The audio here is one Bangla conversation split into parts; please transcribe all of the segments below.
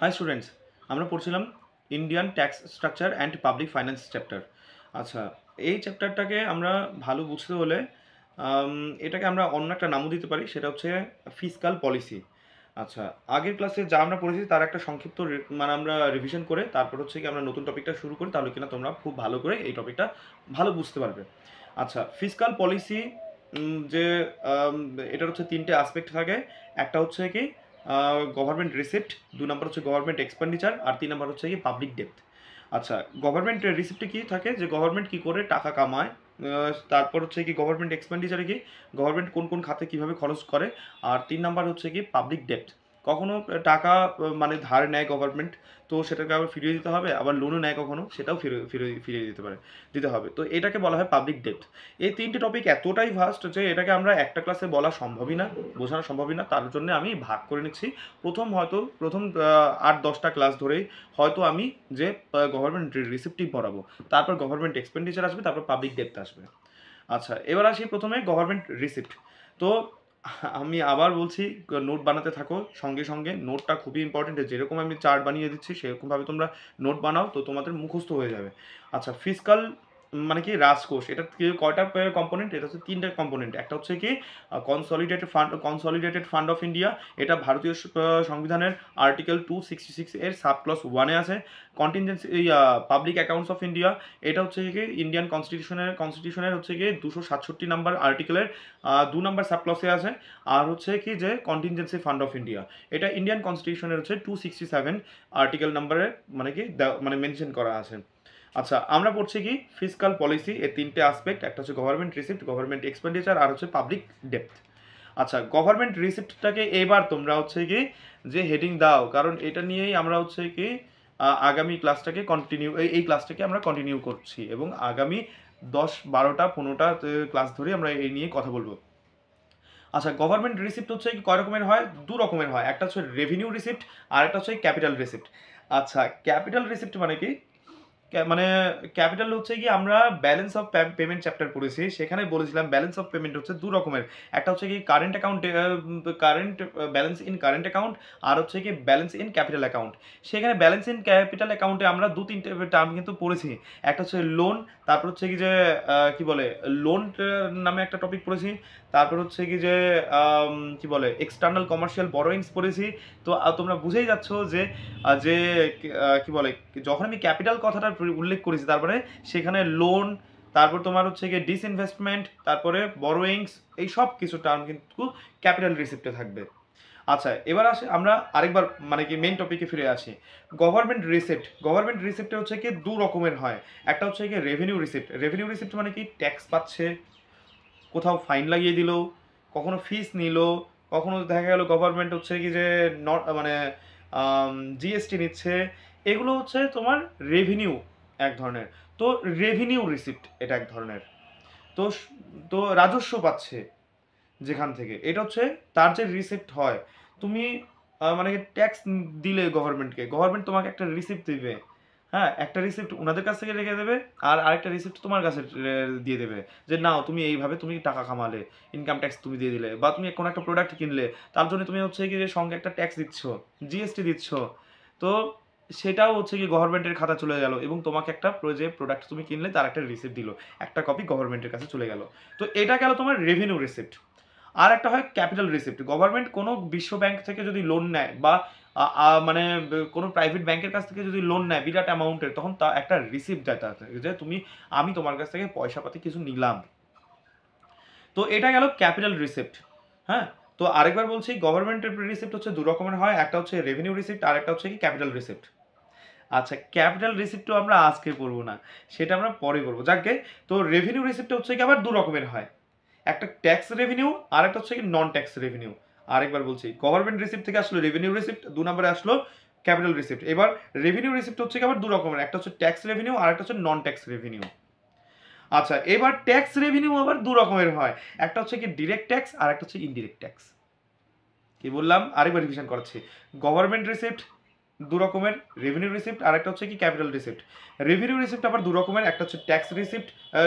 হাই স্টুডেন্টস, আমরা পড়ছিলাম Indian tax structure and public finance chapter. আচ্ছা, এই চ্যাপ্টারটাকে আমরা ভালো বুঝতে হলে আম, এটাকে আমরা অন্য একটা নামও দিতে পারি, সেটা হচ্ছে ফিসকাল পলিসি। আচ্ছা, আগের ক্লাসে যা আমরা পড়েছি তার একটা সংক্ষিপ্ত মানে আমরা রিভিশন করে তারপর হচ্ছে কি আমরা নতুন টপিকটা শুরু করি, তাহলে কিনা তোমরা খুব ভালো করে এই টপিকটা ভালো বুঝতে পারবে। আচ্ছা, ফিসকাল পলিসি যে আম, এটার হচ্ছে তিনটে আসপেক্ট থাকে। একটা হচ্ছে কি গভর্নমেন্ট রিসিপ্ট, 2 নম্বর হচ্ছে গভর্নমেন্ট এক্সপেন্ডিচার, আর 3 নম্বর হচ্ছে কি পাবলিক ডেপ্ট। আচ্ছা, গভর্নমেন্ট রিসিপ্টে কি থাকে, যে গভর্নমেন্ট কি করে টাকা কামায়, তারপর হচ্ছে কি গভর্নমেন্ট এক্সপেন্ডিচারে কি গভর্নমেন্ট কোন কোন খাতে কিভাবে খরচ করে, আর 3 নম্বর হচ্ছে কি পাবলিক ডেপ্ট। কখনো টাকা মানে ধার নেয় গভর্নমেন্ট, তো সেটাকে আবার ফিরিয়ে দিতে হবে, আবার লোনও নেয় কখনো, সেটাও ফিরিয়ে দিতে হবে, তো এটাকে বলা হয় পাবলিক ডেপ্ট। এই তিনটে টপিক এতটাই ভাস্ট যে এটাকে আমরা একটা ক্লাসে বলা সম্ভবই না, বোঝানো সম্ভবই না, তার জন্য আমি ভাগ করে নিচ্ছি। প্রথম 8-10টা ক্লাস ধরেই হয়তো আমি যে গভর্নমেন্ট রিসিপ্টিভ পড়াবো, তারপর গভর্নমেন্ট এক্সপেন্ডিচার আসবে, তারপর পাবলিক ডেপ্ট আসবে। আচ্ছা, এবার আসি প্রথমে গভর্নমেন্ট রিসিপ্ট। তো আমি আবার বলছি, নোট বানাতে থাকো, সঙ্গে সঙ্গে নোটটা খুবই ইম্পর্টেন্ট। যেরকম আমি চার্ট বানিয়ে দিচ্ছি সেরকমভাবে তোমরা নোট বানাও, তো তোমাদের মুখস্থ হয়ে যাবে। আচ্ছা, ফিসকাল মানে কি রাজকোষ, এটা কয়টা কম্পোনেন্ট, এটা হচ্ছে 3টা কম্পোনেন্ট। একটা হচ্ছে কি কনসলিডেটেড ফান্ড অফ ইন্ডিয়া, এটা ভারতীয় সংবিধানের আর্টিকেল 266 এর সাব ক্লস 1-এ আছে। Contingency public accounts of India, এটা হচ্ছে কি ইন্ডিয়ান কনস্টিটিউশনের হচ্ছে কি 267 নম্বর আর্টিকেলের 2 নম্বর সাব ক্লসে আছে। আর হচ্ছে কি যে কন্টিনজেন্সি ফান্ড অফ ইন্ডিয়া, এটা ইন্ডিয়ান কনস্টিটিউশনের হচ্ছে 267 আর্টিকেল নাম্বারে মানে কি মানে মেনশন করা আছে। আচ্ছা, আমরা পড়ছি কি ফিসকাল পলিসি, এর তিনটে আসপেক্ট, একটা হচ্ছে গভর্নমেন্ট রিসিপ্ট, গভর্নমেন্ট এক্সপেন্ডিচার, আর হচ্ছে পাবলিক ডেপ্ট। আচ্ছা, গভর্নমেন্ট রিসিপ্টটাকে এবার তোমরা হচ্ছে কি যে হেডিং দাও, কারণ এটা নিয়েই আমরা হচ্ছে কি আগামী ক্লাসটাকে কন্টিনিউ, এই ক্লাসটাকে আমরা কন্টিনিউ করছি, এবং আগামী 10, 12টা, 15টা ক্লাস ধরে আমরা এই নিয়ে কথা বলবো। আচ্ছা, গভর্নমেন্ট রিসিপ্ট হচ্ছে কি কয় রকমের হয়, 2 রকমের হয়, একটা হচ্ছে রেভিনিউ রিসিপ্ট, আর একটা হচ্ছে ক্যাপিটাল রিসিপ্ট। আচ্ছা, ক্যাপিটাল রিসিপ্ট মানে কি, মানে ক্যাপিটাল হচ্ছে কি আমরা ব্যালেন্স অফ পেমেন্ট চ্যাপ্টার পড়েছি, সেখানে বলেছিলাম ব্যালেন্স অফ পেমেন্ট হচ্ছে 2 রকমের। একটা হচ্ছে কি current account, current balance in current account, আর হচ্ছে কি ব্যালেন্স ইন ক্যাপিটাল অ্যাকাউন্ট। সেখানে ব্যালেন্স ইন ক্যাপিটাল অ্যাকাউন্টে আমরা 2-3টে টার্ম কিন্তু পড়েছি। একটা হচ্ছে লোন, তারপর হচ্ছে কি যে কি বলে লোন নামে একটা টপিক পড়েছি, তারপর হচ্ছে কি যে কি বলে এক্সটার্নাল কমার্শিয়াল বরোয়িংস পড়েছি। তো তোমরা বুঝেই যাচ্ছ যে যে কি বলে যখন আমি ক্যাপিটাল কথাটা উল্লেখ করেছি, তারপরে সেখানে লোন, তারপর তোমার হচ্ছে গিয়ে ডিসইনভেস্টমেন্ট, তারপরে বরোয়িংস, এই সব কিছু টার্ম কিন্তু ক্যাপিটাল রিসিপ্টে থাকবে। আচ্ছা, এবার আসে আমরা আরেকবার মানে কি মেইন টপিকে ফিরে আসি। গভর্নমেন্ট রিসিপ্টে হচ্ছে কি 2 রকমের হয়। একটা হচ্ছে কি রেভিনিউ রিসিপ্ট। রেভিনিউ রিসিপ্ট মানে কি ট্যাক্স পাচ্ছে, কোথাও ফাইন লাগিয়ে দিল, কখনো ফিস নিল, কখনো দেখা গেল গভর্নমেন্ট হচ্ছে কি যে মানে জিএসটি নিচ্ছে, এগুলো হচ্ছে তোমার রেভিনিউ এক ধরনের। তো রেভিনিউ রিসিপ্ট এটা এক ধরনের। তো তো রাজস্ব পাচ্ছে যেখান থেকে, এটা হচ্ছে তার যে রিসিপ্ট হয়। তুমি মানে ট্যাক্স দিলে গভর্নমেন্টকে, গভর্নমেন্ট তোমাকে একটা রিসিপ্ট দিবে। হ্যাঁ, একটা রিসিপ্ট ওনাদের কাছ থেকে রেখে দেবে, আর আরেকটা রিসিপ্ট তোমার কাছে দিয়ে দেবে, যে নাও তুমি এইভাবে তুমি টাকা কামালে, ইনকাম ট্যাক্স তুমি দিয়ে দিলে, বা তুমি কোনো একটা প্রোডাক্ট কিনলে, তার জন্য তুমি হচ্ছে কি যে সঙ্গে একটা ট্যাক্স দিচ্ছ, জিএসটি দিচ্ছ। তো সেটাও হচ্ছে কি গভর্নমেন্টের খাতা চলে গেল, এবং তোমাকে একটা যে প্রোডাক্ট তুমি কিনলে তার একটা রিসিপ্ট দিল, একটা কপি গভর্নমেন্টের কাছে চলে গেল। তো এটা গেল তোমার রেভিনিউ রিসিপ্ট। আর একটা হয় ক্যাপিটাল রিসিপ্ট। গভর্নমেন্ট কোনো বিশ্ব ব্যাংক থেকে যদি লোন নেয়, বা মানে কোনো প্রাইভেট ব্যাংকের কাছ থেকে যদি লোন নেয় বিরাট অ্যামাউন্টের, তখন তা একটা রিসিপ্ট দেয় তার থেকে, যে আমি তোমার কাছ থেকে পয়সা পাতি কিছু নিলাম। তো এটা গেল ক্যাপিটাল রিসিপ্ট। হ্যাঁ, তো আরেকবার বলছি, গভর্নমেন্টের রিসিপ্ট হচ্ছে 2 রকমের হয়, একটা হচ্ছে রেভিনিউ রিসিপ্ট, আর একটা হচ্ছে কি ক্যাপিটাল রিসিপ্ট। আচ্ছা, ক্যাপিটাল রিসিপ্টও আমরা আজকে পড়বো না, সেটা আমরা পরে করবো, যাকে। তো রেভিনিউ রিসিপ্ট হচ্ছে কি আবার 2 রকমের হয়, একটা ট্যাক্স রেভিনিউ, আর একটা হচ্ছে কি নন ট্যাক্স রেভিনিউ। আরেকবার বলছি, গভর্নমেন্ট রিসিপ্ট থেকে আসলো রেভিনিউ রিসিপ্ট, 2 নম্বরে আসলো ক্যাপিটাল রিসিপ্ট। এবার রেভিনিউ রিসিপ্ট হচ্ছে কি আবার 2 রকমের, একটা হচ্ছে ট্যাক্স রেভিনিউ, আর একটা হচ্ছে নন ট্যাক্স রেভিনিউ। আচ্ছা, এবার ট্যাক্স রেভিনিউ আবার 2 রকমের হয়, একটা হচ্ছে কি ডিরেক্ট ট্যাক্স, আর একটা হচ্ছে ইনডিরেক্ট ট্যাক্স। কি বললাম, আরেকবার রিভিশন করাচ্ছি। গভর্নমেন্ট রিসিপ্ট 2 রকমের, রেভিনিউ রিসিপ্ট, আর একটা হচ্ছে কি ক্যাপিটাল রিসিপ্ট। রেভিনিউ রিসিপ্ট আবার 2 রকমের, একটা হচ্ছে ট্যাক্স রিসিপ্ট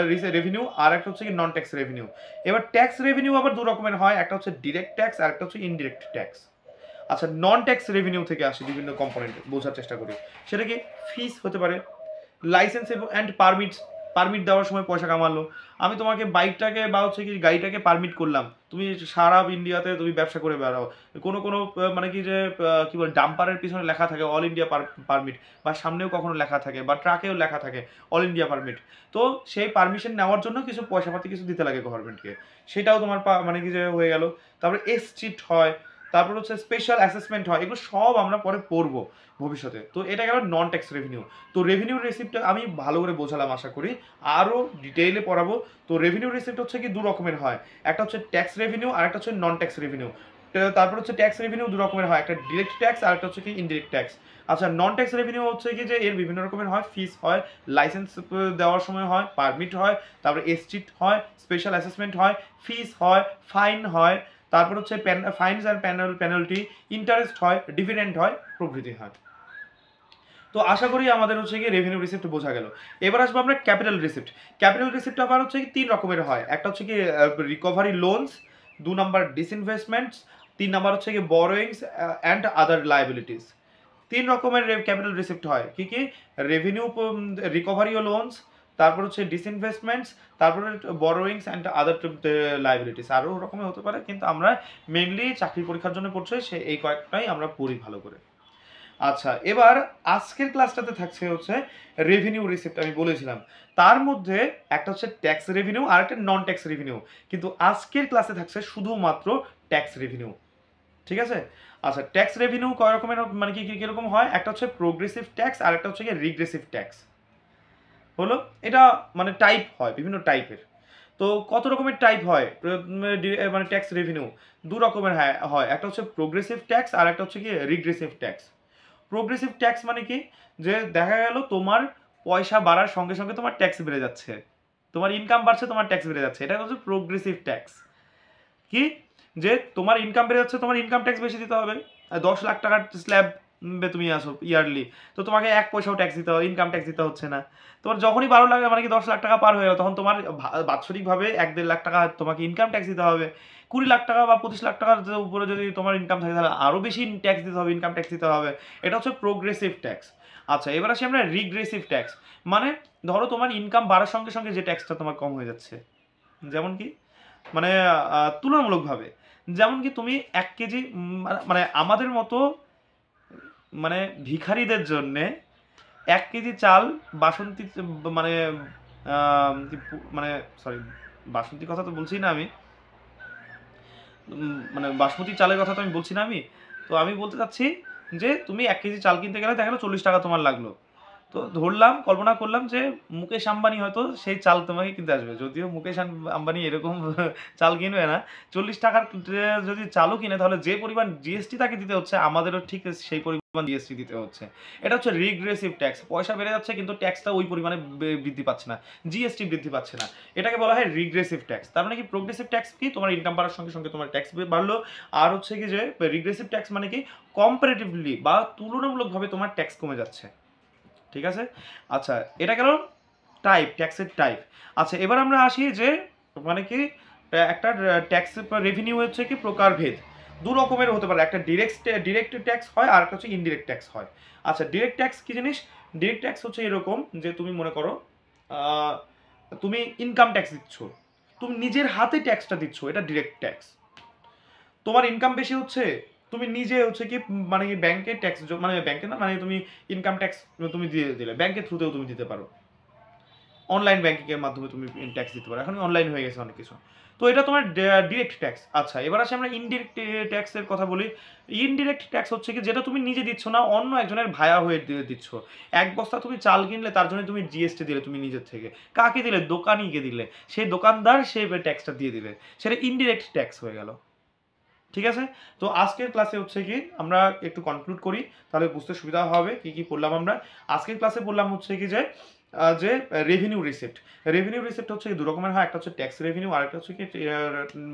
রেভিনিউ, আর একটা হচ্ছে কি নন ট্যাক্স রেভিনিউ। এবার ট্যাক্স রেভিনিউ আবার 2 রকমের হয়, একটা হচ্ছে ডিরেক্ট ট্যাক্স, আর একটা হচ্ছে ইনডিরেক্ট ট্যাক্স। আচ্ছা নন ট্যাক্স রেভিনিউ থেকে আসি বিভিন্ন কম্পোনেন্ট বোঝার চেষ্টা করি। সেটা কি ফিস হতে পারে, লাইসেন্স অ্যান্ড পারমিট দেওয়ার সময় পয়সা কামালো। আমি তোমাকে বাইকটাকে বা হচ্ছে কি গাড়িটাকে পারমিট করলাম, তুমি সারা ইন্ডিয়াতে তুমি ব্যবসা করে বেড়াও, কোনো মানে কি যে কি বলে ডাম্পারের পিছনে লেখা থাকে অল ইন্ডিয়া পারমিট, বা সামনেও কখনো লেখা থাকে বা ট্রাকেও লেখা থাকে অল ইন্ডিয়া পারমিট। তো সেই পারমিশন নেওয়ার জন্য কিছু পয়সাপাতি কিছু দিতে লাগে গভর্নমেন্টকে, সেটাও তোমার মানে কি যে হয়ে গেল। তারপরে এসচিট হয়, তারপর হচ্ছে স্পেশাল অ্যাসেসমেন্ট হয়, এগুলো সব আমরা পরে পড়বো ভবিষ্যতে। তো এটা গেল নন ট্যাক্স রেভিনিউ। তো রেভিনিউ রিসিপ্টটা আমি ভালো করে বোঝালাম আশা করি, আরও ডিটেইলে পড়াবো। তো রেভিনিউ রিসিপ্ট হচ্ছে কি দু রকমের হয়, একটা হচ্ছে ট্যাক্স রেভিনিউ আর একটা হচ্ছে নন ট্যাক্স রেভিনিউ। তারপর হচ্ছে ট্যাক্স রেভিনিউ দু রকমের হয়, একটা ডিরেক্ট ট্যাক্স আর একটা হচ্ছে কি ইনডিরেক্ট ট্যাক্স। আচ্ছা নন ট্যাক্স রেভিনিউ হচ্ছে কি যে এর বিভিন্ন রকমের হয়, ফিস হয়, লাইসেন্স দেওয়ার সময় হয়, পারমিট হয়, তারপরে এসচিট হয়, স্পেশাল অ্যাসেসমেন্ট হয়, ফিস হয়, ফাইন হয়, তারপর হচ্ছে ফাইনস আর পেনাল্টি, ইন্টারেস্ট হয়, ডিভিডেন্ড হয়, প্রভৃতি হয়। তো আশা করি আমাদের হচ্ছে কি রেভিনিউ রিসিপ্ট বোঝা গেল। এবার আসবো আমরা ক্যাপিটাল রিসিপ্ট। ক্যাপিটাল রিসিপ্ট আবার হচ্ছে কি তিন রকমের হয়, একটা হচ্ছে কি রিকভারি লোনস, 2 নাম্বার ডিসইনভেস্টমেন্টস, 3 নাম্বার হচ্ছে কি বরোয়িংস অ্যান্ড আদার লায়াবিলিটিস। তিন রকমের ক্যাপিটাল রিসিপ্ট হয়, কি কি? রেভিনিউ, রিকভারি ও লোনস, তারপর হচ্ছে ডিসইনভেস্টমেন্টস, তারপরে বরোয়িংস অ্যান্ড আদার লায়াবিলিটিস। আরও রকমের হতে পারে, কিন্তু আমরা মেনলি চাকরি পরীক্ষার জন্য পড়ছি, সে এই কয়েকটাই আমরা পড়ি ভালো করে। আচ্ছা এবার আজকের ক্লাসটাতে থাকছে হচ্ছে রেভিনিউ রিসিপ্ট, আমি বলেছিলাম তার মধ্যে একটা হচ্ছে ট্যাক্স রেভিনিউ আর একটা নন ট্যাক্স রেভিনিউ, কিন্তু আজকের ক্লাসে থাকছে শুধুমাত্র ট্যাক্স রেভিনিউ, ঠিক আছে? আচ্ছা ট্যাক্স রেভিনিউ কয় রকমের মানে কি কিরকম হয়, একটা হচ্ছে প্রোগ্রেসিভ ট্যাক্স আর একটা হচ্ছে কি রিগ্রেসিভ ট্যাক্স। হলো এটা মানে টাইপ হয় বিভিন্ন টাইপের। তো কত রকমের টাইপ হয় মানে ট্যাক্স রেভিনিউ? দু রকমের হয়, একটা হচ্ছে প্রোগ্রেসিভ ট্যাক্স আর একটা হচ্ছে কি রিগ্রেসিভ ট্যাক্স। প্রোগ্রেসিভ ট্যাক্স মানে কি, যে দেখা গেল তোমার পয়সা বাড়ার সঙ্গে সঙ্গে তোমার ট্যাক্স বেড়ে যাচ্ছে, তোমার ইনকাম বাড়ছে তোমার ট্যাক্স বেড়ে যাচ্ছে, এটা হচ্ছে প্রোগ্রেসিভ ট্যাক্স। কি, যে তোমার ইনকাম বেড়ে যাচ্ছে, তোমার ইনকাম ট্যাক্স বেশি দিতে হবে। 10 লাখ টাকার স্ল্যাব তুমি আসো ইয়ারলি, তো তোমাকে 1 পয়সাও ট্যাক্স দিতে হবে, ইনকাম ট্যাক্স দিতে হচ্ছে না। তোমার যখনই 12 লাখ মানে কি 10 লাখ টাকা পার হয়ে গেল, তখন তোমার বাৎসরিকভাবে 1-1.5 লাখ টাকা তোমাকে ইনকাম ট্যাক্স দিতে হবে। 20 লাখ টাকা বা 25 লাখ টাকার উপরে যদি তোমার ইনকাম থাকে, তাহলে আরও বেশি ট্যাক্স দিতে হবে, ইনকাম ট্যাক্স দিতে হবে। এটা হচ্ছে প্রোগ্রেসিভ ট্যাক্স। আচ্ছা এবার আসি আমরা রিগ্রেসিভ ট্যাক্স। মানে ধরো তোমার ইনকাম বাড়ার সঙ্গে সঙ্গে যে ট্যাক্সটা তোমার কম হয়ে যাচ্ছে, যেমন কি মানে তুলনামূলকভাবে, যেমন কি তুমি 1 কেজি মানে আমাদের মতো মানে ভিখারিদের জন্যে 1 কেজি চাল বাসন্তী মানে মানে সরি বাসন্তী কথা তো বলছি না আমি, মানে বাসমতি চালের কথা তো আমি বলছি না আমি। তো আমি বলতে চাচ্ছি যে তুমি 1 কেজি চাল কিনতে গেলে দেখা গেলো 40 টাকা তোমার লাগলো। তো ধরলাম, কল্পনা করলাম যে মুকেশ আম্বানি হয়তো সেই চাল তোমাকে কিনতে আসবে, যদিও মুকেশ আম্বানি এরকম চাল কিনবে না। 40 টাকার যদি চালও কিনে, তাহলে যে পরিমাণ জিএসটি তাকে দিতে হচ্ছে, আমাদেরও ঠিক সেই পরিমাণ জিএসটি দিতে হচ্ছে। এটা হচ্ছে রিগ্রেসিভ ট্যাক্স। পয়সা বেড়ে যাচ্ছে কিন্তু ট্যাক্সটা ওই পরিমাণে বৃদ্ধি পাচ্ছে না, জিএসটি বৃদ্ধি পাচ্ছে না। এটাকে বলা হয় রিগ্রেসিভ ট্যাক্স। তার মানে কি প্রোগ্রেসিভ ট্যাক্স কি, তোমার ইনকাম বাড়ার সঙ্গে সঙ্গে তোমার ট্যাক্স বাড়লো। আর হচ্ছে কি যে রিগ্রেসিভ ট্যাক্স মানে কি কম্পারেটিভলি বা তুলনামূলকভাবে তোমার ট্যাক্স কমে যাচ্ছে, ঠিক আছে? আচ্ছা এটা গেল টাইপ, ট্যাক্সের টাইপ। আচ্ছা এবার আমরা আসি যে মানে কি একটা ট্যাক্স রেভিনিউ হচ্ছে কি প্রকারভেদ, দু রকমের হতে পারে, একটা ডিরেক্ট ট্যাক্স হয় আর একটা হচ্ছে ইনডিরেক্ট ট্যাক্স হয়। আচ্ছা ডিরেক্ট ট্যাক্স কি জিনিস? ডিরেক্ট ট্যাক্স হচ্ছে এরকম যে তুমি মনে করো তুমি ইনকাম ট্যাক্স দিচ্ছ, তুমি নিজের হাতে ট্যাক্সটা দিচ্ছ, এটা ডিরেক্ট ট্যাক্স। তোমার ইনকাম বেশি হচ্ছে, তুমি নিজে হচ্ছে কি মানে কি ব্যাংকে ট্যাক্স, মানে ব্যাংকে না, মানে তুমি ইনকাম ট্যাক্স তুমি দিয়ে দিলে, ব্যাংকের থ্রুতেও তুমি দিতে পারো, অনলাইন ব্যাংকিংয়ের মাধ্যমে তুমি ট্যাক্স দিতে পারো, এখন অনলাইন হয়ে গেছে অনেক কিছু। তো এটা তোমার ডিরেক্ট ট্যাক্স। আচ্ছা এবার আসে আমরা ইনডিরেক্ট ট্যাক্সের কথা বলি। ইনডিরেক্ট ট্যাক্স হচ্ছে কি যেটা তুমি নিজে দিচ্ছ না, অন্য একজনের ভায়া হয়ে দিচ্ছ। 1 বস্তা তুমি চাল কিনলে, তার জন্য তুমি জিএসটি দিলে তুমি নিজের থেকে, কাকে দিলে? দোকানিকে দিলে, সেই দোকানদার সে ট্যাক্সটা দিয়ে দিবে, সেটা ইনডিরেক্ট ট্যাক্স হয়ে গেল, ঠিক আছে? তো আজকের ক্লাসে হচ্ছে কি আমরা একটু কনক্লুড করি, তাহলে বুঝতে সুবিধা হবে কি কি পড়লাম আমরা। আজকের ক্লাসে বললাম হচ্ছে কি যে যে রেভিনিউ রিসিপ্ট হচ্ছে দু রকমের হয়, একটা হচ্ছে ট্যাক্স রেভিনিউ আর একটা হচ্ছে কি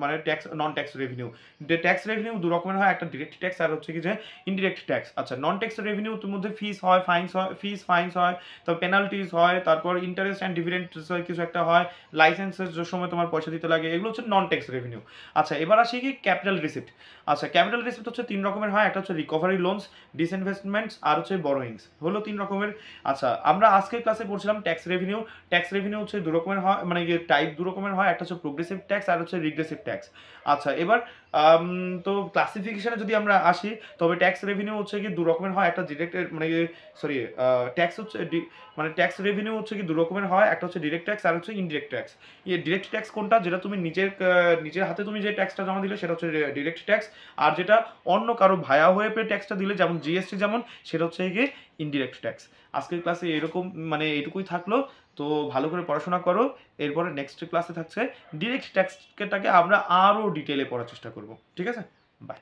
মানে ট্যাক্স নন ট্যাক্স রেভিনিউ। ট্যাক্স রেভিনিউ দু রকমের হয়, একটা ডিরেক্ট ট্যাক্স আর হচ্ছে কি যে ইনডিরেক্ট ট্যাক্স। আচ্ছা, নন ট্যাক্স রেভিনিউর মধ্যে ফাইন্স হয়, তারপর পেনাল্টিজ হয়, তারপর ইন্টারেস্ট অ্যান্ড ডিভিডেন্ড কিছু একটা হয়, লাইসেন্সের যে সময় তোমার পয়সা দিতে লাগে, এগুলো হচ্ছে নন ট্যাক্স রেভিনিউ। আচ্ছা, এবার আসি কি ক্যাপিটাল রিসিপ্ট। আচ্ছা, ক্যাপিটাল রিসিপ্ট হচ্ছে তিন রকমের হয়, একটা হচ্ছে রিকভারি লোনস, ডিসইনভেস্টমেন্টস আর হচ্ছে বরোয়িংস, হলো তিন রকমের। আচ্ছা, আমরা আজকের ক্লাসে পড়ছিলাম ট্যাক্স রেভিনিউ হচ্ছে দু রকমের হয়, মানে টাইপ দু রকমের হয়, একটা হচ্ছে প্রোগ্রেসিভ ট্যাক্স আর হচ্ছে রিগ্রেসিভ ট্যাক্স। আচ্ছা, এবার তো ক্লাসিফিকেশনে যদি আমরা আসি, তবে ট্যাক্স রেভিনিউ হচ্ছে কি দু রকমের হয়, একটা ডিরেক্ট মানে সরি ট্যাক্স হচ্ছে মানে ট্যাক্স রেভিনিউ হচ্ছে কি দু রকমের হয়, একটা হচ্ছে ডিরেক্ট ট্যাক্স আর হচ্ছে ইনডিরেক্ট ট্যাক্স। ডিরেক্ট ট্যাক্স কোনটা, যেটা তুমি নিজের হাতে তুমি যে ট্যাক্সটা জমা দিলে সেটা হচ্ছে ডিরেক্ট ট্যাক্স, আর যেটা অন্য কারো ভায়া হয়ে পেয়ে ট্যাক্সটা দিলে, যেমন জিএসটি, যেমন সেটা হচ্ছে গিয়ে ইনডিরেক্ট ট্যাক্স। আজকের ক্লাসে এরকম মানে এইটুকুই থাকলো। তো ভালো করে পড়াশোনা করো। এরপরে নেক্সট ক্লাসে থাকছে ডিরেক্ট ট্যাক্সটাকে আমরা আরও ডিটেলে পড়ার চেষ্টা করব। ঠিক আছে, বাই।